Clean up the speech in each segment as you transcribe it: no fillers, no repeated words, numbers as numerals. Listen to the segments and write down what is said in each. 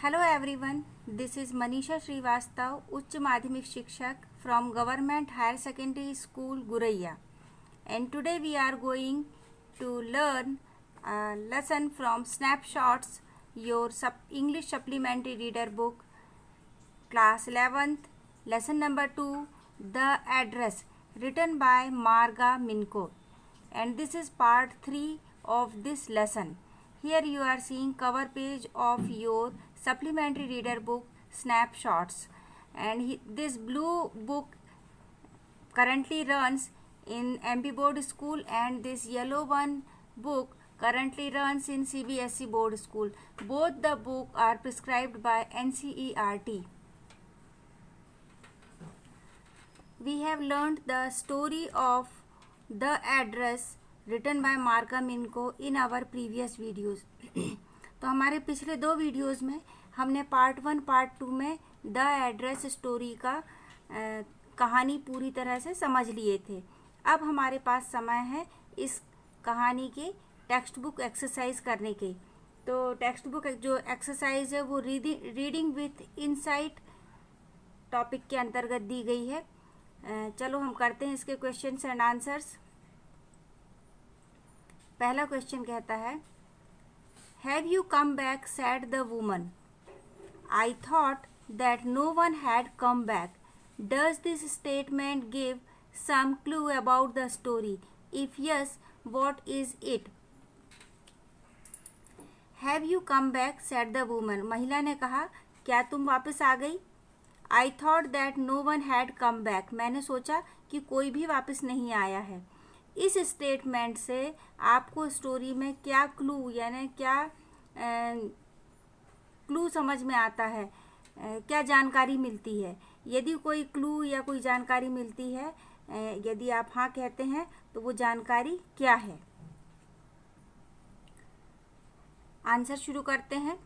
Hello everyone, this is Manisha Srivastav, उच्च माध्यमिक शिक्षक from Government Higher Secondary School Guraiya, and today we are going to learn a lesson from Snapshots, your English supplementary reader book, class 11th, lesson number 2, The Address, written by Marga Minko, and this is part 3 of this lesson. Here you are seeing cover page of your supplementary reader book Snapshots, and this blue book currently runs in MP board school, and this yellow one book currently runs in CBSE board school. Both the book are prescribed by NCERT. We have learned the story of The Address written by Marga Minko in our previous videos. तो हमारे पिछले 2 videos में हमने part 1 part 2 में the address story का कहानी पूरी तरह से समझ लिए थे. अब हमारे पास समय है इस कहानी के टेक्स्ट बुक एक्सरसाइज करने की. तो टेक्स्ट बुक जो एक्सरसाइज है वो रीडिंग विथ इनसाइट टॉपिक के अंतर्गत दी गई है. चलो हम करते हैं इसके क्वेश्चंस एंड आंसर्स. पहला क्वेश्चन कहता है, have you come back said the woman. I thought that no one had come back. Does this statement give some clue about the story. If yes, what is it. Have you come back said the woman. महिला ने कहा, क्या तुम वापस आ गई. I thought that no one had come back. मैंने सोचा कि कोई भी वापस नहीं आया है. इस स्टेटमेंट से आपको स्टोरी में क्या क्लू यानी क्या क्लू समझ में आता है, क्या जानकारी मिलती है. यदि कोई क्लू या कोई जानकारी मिलती है, यदि आप हाँ कहते हैं तो वो जानकारी क्या है. आंसर शुरू करते हैं.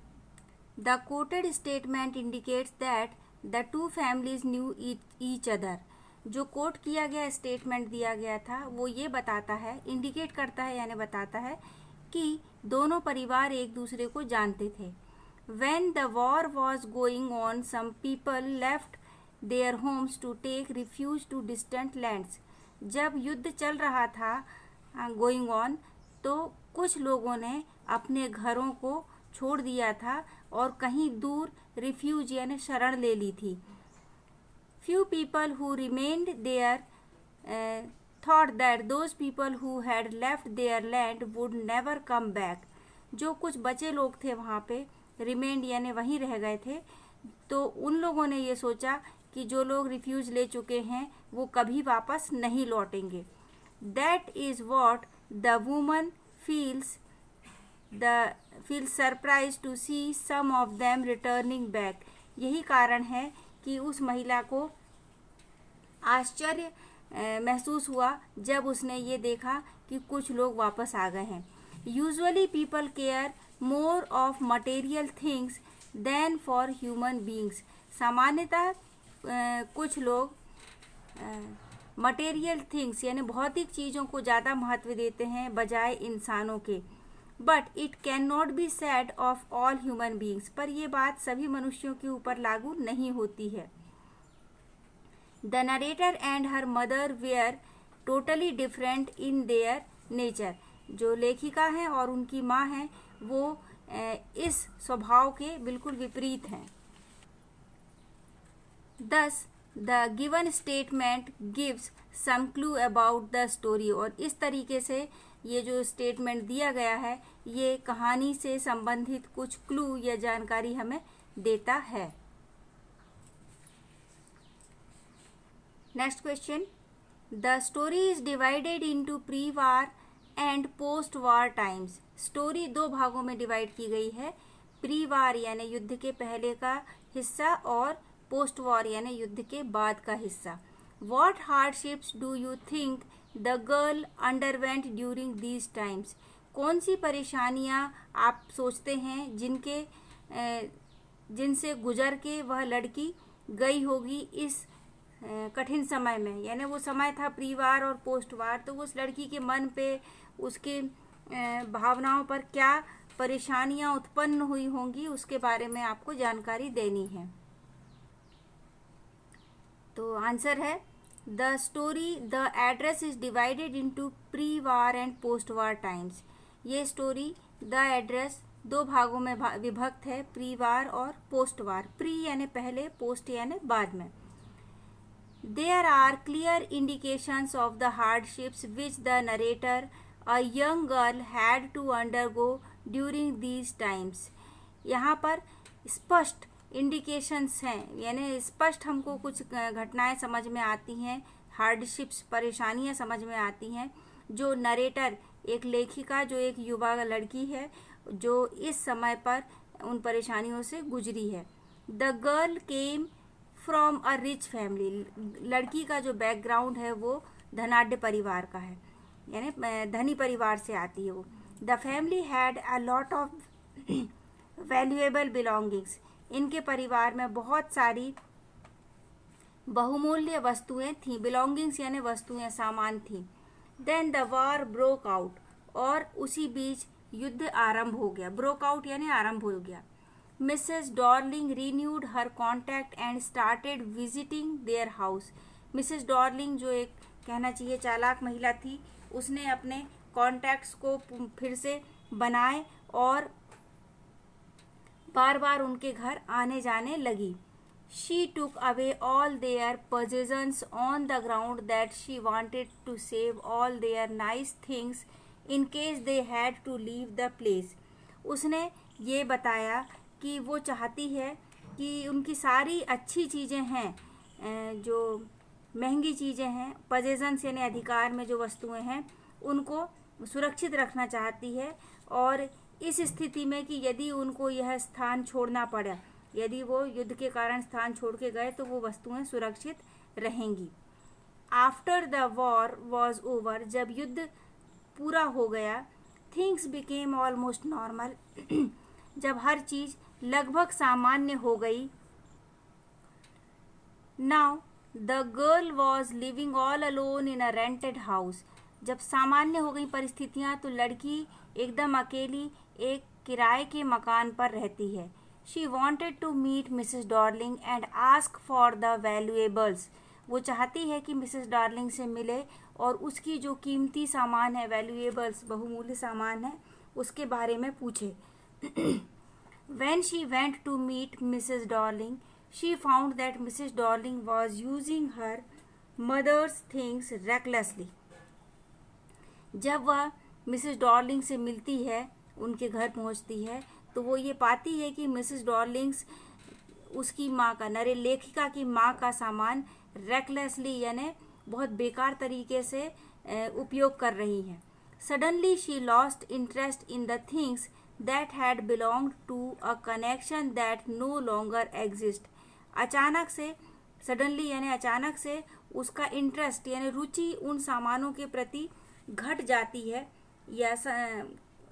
The coated statement indicates that the two families knew each other. जो कोट किया गया स्टेटमेंट दिया गया था वो ये बताता है, इंडिकेट करता है यानी बताता है कि दोनों परिवार एक दूसरे को जानते थे. When the war was going on, some people left their homes to take refuge to distant lands. जब युद्ध चल रहा था गोइंग ऑन, तो कुछ लोगों ने अपने घरों को छोड़ दिया था और कहीं दूर रिफ्यूज यानी शरण ले ली थी. Few people who remained there thought that those people who had left their land would never come back. जो कुछ बचे लोग थे वहाँ पे, remained यानी वहीं रह गए थे, तो उन लोगों ने ये सोचा कि जो लोग रिफ्यूज ले चुके हैं वो कभी वापस नहीं लौटेंगे. That is what the woman feels surprised to see some of them returning back. यही कारण है कि उस महिला को आश्चर्य महसूस हुआ जब उसने ये देखा कि कुछ लोग वापस आ गए हैं. Usually people care more of material things than for human beings. सामान्यतः कुछ लोग मटेरियल थिंग्स यानी भौतिक चीज़ों को ज़्यादा महत्व देते हैं बजाय इंसानों के. But it can not be said of all human beings. पर यह बात सभी मनुष्यों के ऊपर लागू नहीं होती है. The narrator and her mother were totally different in their nature. जो लेखिका हैं और उनकी माँ हैं वो इस स्वभाव के बिल्कुल विपरीत हैं. Thus, the given statement gives some clue about the story. और इस तरीके से ये जो स्टेटमेंट दिया गया है ये कहानी से संबंधित कुछ क्लू या जानकारी हमें देता है. Next question. The story is divided into pre war and post war times. Story 2 भागों में डिवाइड की गई है. प्री वार यानी युद्ध के पहले का हिस्सा और पोस्ट वॉर यानी युद्ध के बाद का हिस्सा. What hardships do you think the girl underwent during these times? कौन सी परेशानियां आप सोचते हैं जिनसे गुजर के वह लड़की गई होगी इस कठिन समय में. यानी वो समय था प्री वार और पोस्ट वार, तो उस लड़की के मन पे उसके भावनाओं पर क्या परेशानियां उत्पन्न हुई होंगी उसके बारे में आपको जानकारी देनी है। तो आंसर है the story the address is divided into pre war and post war times. ये स्टोरी द एड्रेस दो भागों में विभक्त है, प्री वार और पोस्ट वार। प्री यानी पहले, पोस्ट यानी बाद में। There are clear indications of the hardships which the narrator, a young girl, had to undergo during these times. यहाँ पर स्पष्ट इंडिकेशंस हैं, यानी स्पष्ट हमको कुछ घटनाएं समझ में आती हैं, हार्डशिप्स परेशानियां समझ में आती हैं जो नरेटर, एक लेखिका जो एक युवा लड़की है जो इस समय पर उन परेशानियों से गुजरी है। The girl came from a rich family. लड़की का जो बैकग्राउंड है वो धनाढ्य परिवार का है, यानी धनी परिवार से आती है वो। The family had a lot of valuable belongings. इनके परिवार में बहुत सारी बहुमूल्य वस्तुएं थीं। बिलोंगिंग्स यानी वस्तुएं, सामान थी। Then the war broke out. और उसी बीच युद्ध आरंभ हो गया। ब्रोक आउट यानी आरंभ हो गया। Mrs Darling renewed her contact and started visiting their house. Mrs Darling जो एक कहना चाहिए चालाक महिला थी, उसने अपने कॉन्टैक्ट्स को फिर से बनाए और बार बार उनके घर आने जाने लगी। She took away all their possessions on the ground that she wanted to save all their nice things in case they had to leave the place. उसने ये बताया कि वो चाहती है कि उनकी सारी अच्छी चीज़ें हैं, जो महंगी चीज़ें हैं, possessions यानी अधिकार में जो वस्तुएं हैं, उनको सुरक्षित रखना चाहती है। और इस स्थिति में कि यदि उनको यह स्थान छोड़ना पड़ा, यदि वो युद्ध के कारण स्थान छोड़ के गए तो वो वस्तुएं सुरक्षित रहेंगी। After the war was over. जब युद्ध पूरा हो गया, थिंग्स बिकेम ऑलमोस्ट नॉर्मल। जब हर चीज़ लगभग सामान्य हो गई। Now the girl was living all alone in a rented house. जब सामान्य हो गई परिस्थितियाँ तो लड़की एकदम अकेली एक किराए के मकान पर रहती है। She wanted to meet Mrs Dorling and ask for the valuables. वो चाहती है कि मिसेस डॉर्लिंग से मिले और उसकी जो कीमती सामान है, वैल्यूएबल्स बहुमूल्य सामान है, उसके बारे में पूछे। When she went to meet Mrs. Darling, she found that Mrs. Darling was using her mother's things recklessly. जब वह मिसेस डॉर्लिंग से मिलती है, उनके घर पहुंचती है, तो वो ये पाती है कि मिसेस डॉर्लिंग्स उसकी माँ का, लेखिका की माँ का सामान रेकलेसली यानी बहुत बेकार तरीके से उपयोग कर रही हैं। Suddenly she lost interest in the things that had belonged to a connection that no longer exist. अचानक से, सडनली यानी अचानक से उसका इंटरेस्ट यानी रुचि उन सामानों के प्रति घट जाती है या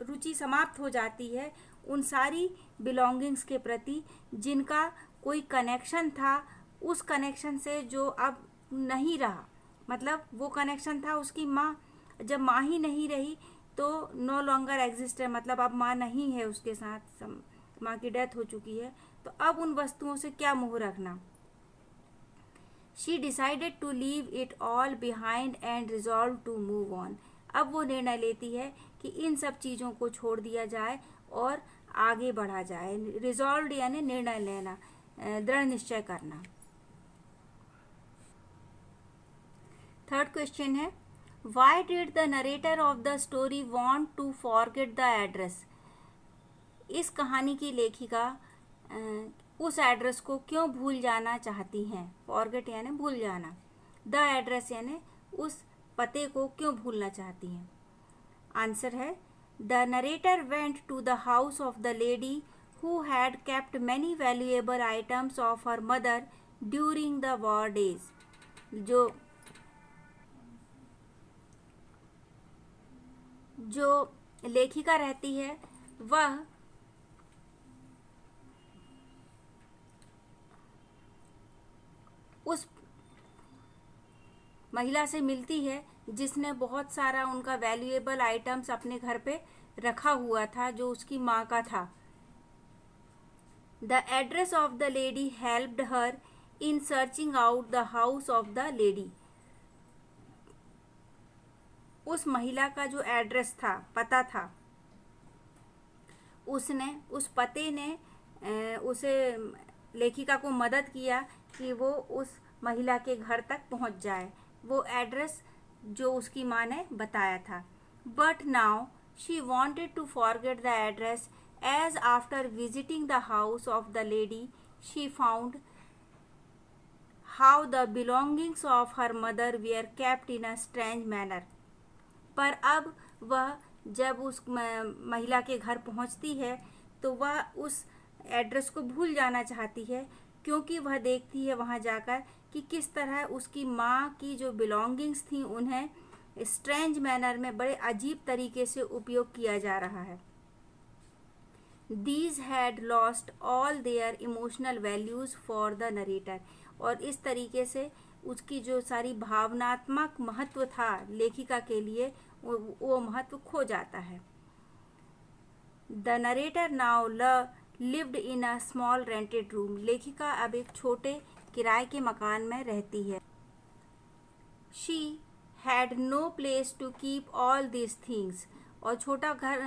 रुचि समाप्त हो जाती है उन सारी बिलोंगिंग्स के प्रति जिनका कोई कनेक्शन था, उस कनेक्शन से जो अब नहीं रहा। मतलब वो कनेक्शन था उसकी माँ, जब माँ ही नहीं रही तो नो लॉन्गर एग्जिस्ट है, मतलब अब माँ नहीं है उसके साथ, माँ की डेथ हो चुकी है, तो अब उन वस्तुओं से क्या मोह रखना। She decided to leave it all behind and resolve to move on. अब वो निर्णय लेती है कि इन सब चीज़ों को छोड़ दिया जाए और आगे बढ़ा जाए। रिजॉल्व यानी निर्णय लेना, दृढ़ निश्चय करना। थर्ड क्वेश्चन है, Why did the narrator of the story want to forget the address? इस कहानी की लेखिका उस एड्रेस को क्यों भूल जाना चाहती हैं? Forget यानी भूल जाना, the address यानी उस पते को क्यों भूलना चाहती हैं? आंसर है The narrator went to the house of the lady who had kept many valuable items of her mother during the war days. जो लेखिका रहती है वह उस महिला से मिलती है जिसने बहुत सारा उनका वैल्यूएबल आइटम्स अपने घर पे रखा हुआ था जो उसकी माँ का था। The address of the lady helped her in searching out the house of the lady. उस महिला का जो एड्रेस था, पता था, उस पते ने उसे लेखिका को मदद किया कि वो उस महिला के घर तक पहुंच जाए, वो एड्रेस जो उसकी माँ ने बताया था। But now she wanted to forget the address as after visiting the house of the lady she found how the belongings of her mother were kept in a strange manner. पर अब वह जब उस महिला के घर पहुंचती है तो वह उस एड्रेस को भूल जाना चाहती है, क्योंकि वह देखती है वहां जाकर कि किस तरह उसकी माँ की जो बिलोंगिंग्स थी उन्हें स्ट्रेंज मैनर में बड़े अजीब तरीके से उपयोग किया जा रहा है। These had lost all their emotional values for the narrator। और इस तरीके से उसकी जो सारी भावनात्मक महत्व था लेखिका के लिए, वो महत्व खो जाता है। The narrator now lived in a small rented room. लेखिका अब एक छोटे किराए के मकान में रहती है। She had no place to keep all this things. और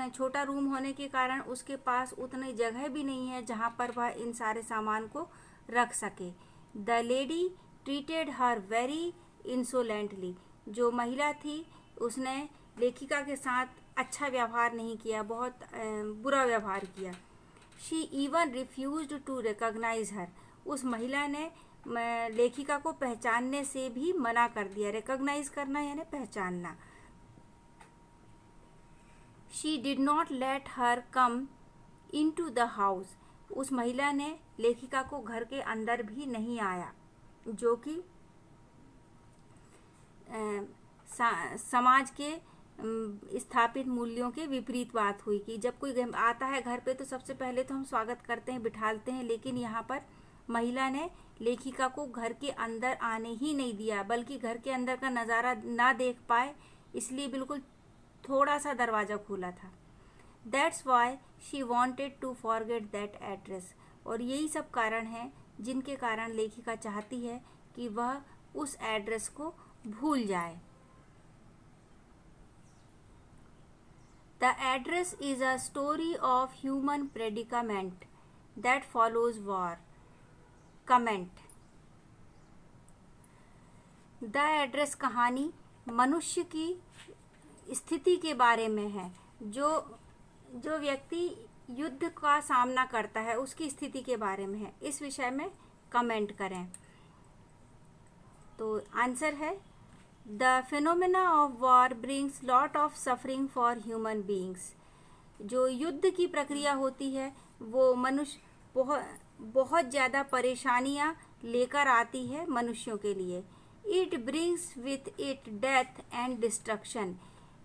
छोटा रूम होने के कारण उसके पास उतनी जगह भी नहीं है जहाँ पर वह इन सारे सामान को रख सके। The lady treated her very insolently. जो महिला थी उसने लेखिका के साथ अच्छा व्यवहार नहीं किया, बहुत बुरा व्यवहार किया। She even refused to recognise her. उस महिला ने लेखिका को पहचानने से भी मना कर दिया। रिकॉग्नाइज करना यानी पहचानना। She did not let her come into the house. उस महिला ने लेखिका को घर के अंदर भी नहीं आया, जो कि समाज के स्थापित मूल्यों के विपरीत बात हुई कि जब कोई आता है घर पे तो सबसे पहले तो हम स्वागत करते हैं, बिठालते हैं, लेकिन यहाँ पर महिला ने लेखिका को घर के अंदर आने ही नहीं दिया, बल्कि घर के अंदर का नज़ारा ना देख पाए इसलिए बिल्कुल थोड़ा सा दरवाज़ा खोला था। That's why she wanted to forget that address. और यही सब कारण हैं जिनके कारण लेखिका चाहती है कि वह उस एड्रेस को भूल जाए। The address is a story of human predicament that follows war. Comment. The address कहानी मनुष्य की स्थिति के बारे में है, जो व्यक्ति युद्ध का सामना करता है उसकी स्थिति के बारे में है। इस विषय में कमेंट करें। तो आंसर है The phenomena of war brings lot of suffering for human beings। जो युद्ध की प्रक्रिया होती है वो मनुष्य बहुत ज़्यादा परेशानियाँ लेकर आती है मनुष्यों के लिए। It brings with it death and destruction।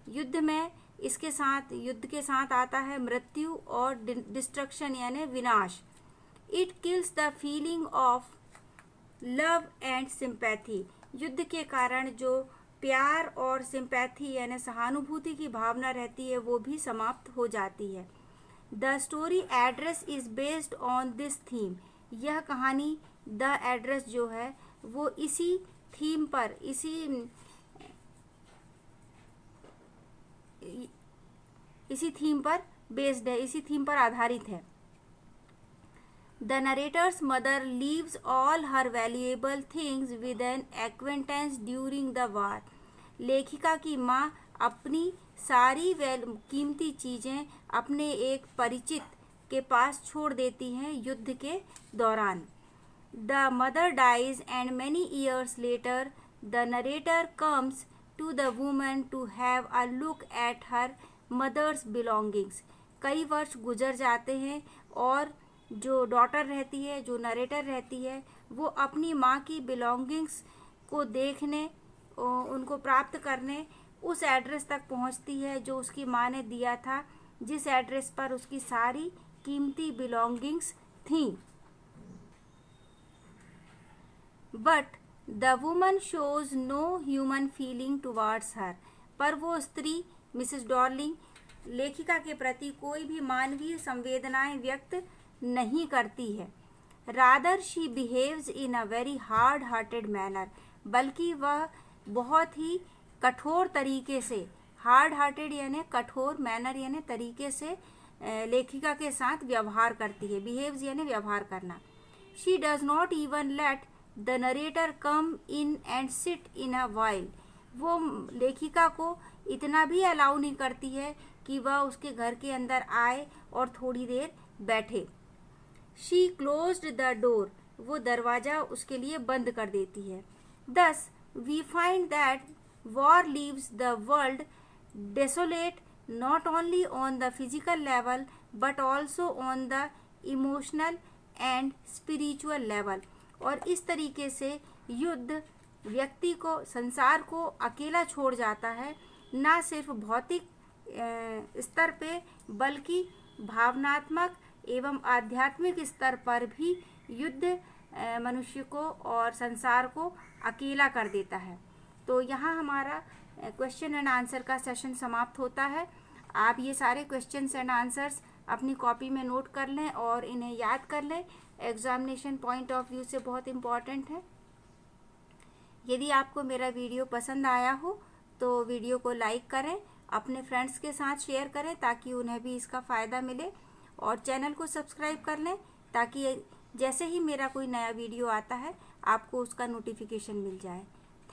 युद्ध के साथ आता है मृत्यु और डिस्ट्रक्शन यानी विनाश। It kills the feeling of love and sympathy। युद्ध के कारण जो प्यार और सिंपैथी यानी सहानुभूति की भावना रहती है वो भी समाप्त हो जाती है। The story address is based on this theme. यह कहानी द एड्रेस जो है वो इसी थीम पर बेस्ड है, इसी थीम पर आधारित है। The narrator's mother leaves all her valuable things with an acquaintance during the war। लेखिका की माँ अपनी सारी कीमती चीज़ें अपने एक परिचित के पास छोड़ देती हैं युद्ध के दौरान। The mother dies and many years later the narrator comes to the woman to have a look at her mother's belongings। कई वर्ष गुजर जाते हैं और जो डॉटर रहती है, जो नरेटर रहती है, वो अपनी माँ की बिलोंगिंग्स को देखने, उनको प्राप्त करने उस एड्रेस तक पहुँचती है जो उसकी माँ ने दिया था, जिस एड्रेस पर उसकी सारी कीमती बिलोंगिंग्स थीं। But the woman shows no human feeling towards her. पर वो स्त्री मिसेस डॉर्लिंग लेखिका के प्रति कोई भी मानवीय संवेदनाएं व्यक्त नहीं करती है। Rather she behaves in a very hard hearted manner, बल्कि वह बहुत ही कठोर तरीके से, हार्ड हार्टेड यानी कठोर, मैनर यानी तरीके से लेखिका के साथ व्यवहार करती है। बिहेव्स यानी व्यवहार करना। She does not even let the narrator come in and sit in a while, वो लेखिका को इतना भी अलाउ नहीं करती है कि वह उसके घर के अंदर आए और थोड़ी देर बैठे। शी क्लोज्ड द डोर, वो दरवाज़ा उसके लिए बंद कर देती है। Thus we find that war leaves the world desolate not only on the physical level but also on the emotional and spiritual level, और इस तरीके से युद्ध व्यक्ति को, संसार को अकेला छोड़ जाता है, ना सिर्फ भौतिक स्तर पे बल्कि भावनात्मक एवं आध्यात्मिक स्तर पर भी युद्ध मनुष्य को और संसार को अकेला कर देता है। तो यहाँ हमारा क्वेश्चन एंड आंसर का सेशन समाप्त होता है। आप ये सारे क्वेश्चंस एंड आंसर्स अपनी कॉपी में नोट कर लें और इन्हें याद कर लें, एग्जामिनेशन पॉइंट ऑफ व्यू से बहुत इम्पॉर्टेंट है। यदि आपको मेरा वीडियो पसंद आया हो तो वीडियो को लाइक करें, अपने फ्रेंड्स के साथ शेयर करें ताकि उन्हें भी इसका फ़ायदा मिले, और चैनल को सब्सक्राइब कर लें ताकि जैसे ही मेरा कोई नया वीडियो आता है आपको उसका नोटिफिकेशन मिल जाए।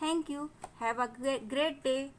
Thank you. Have a great day.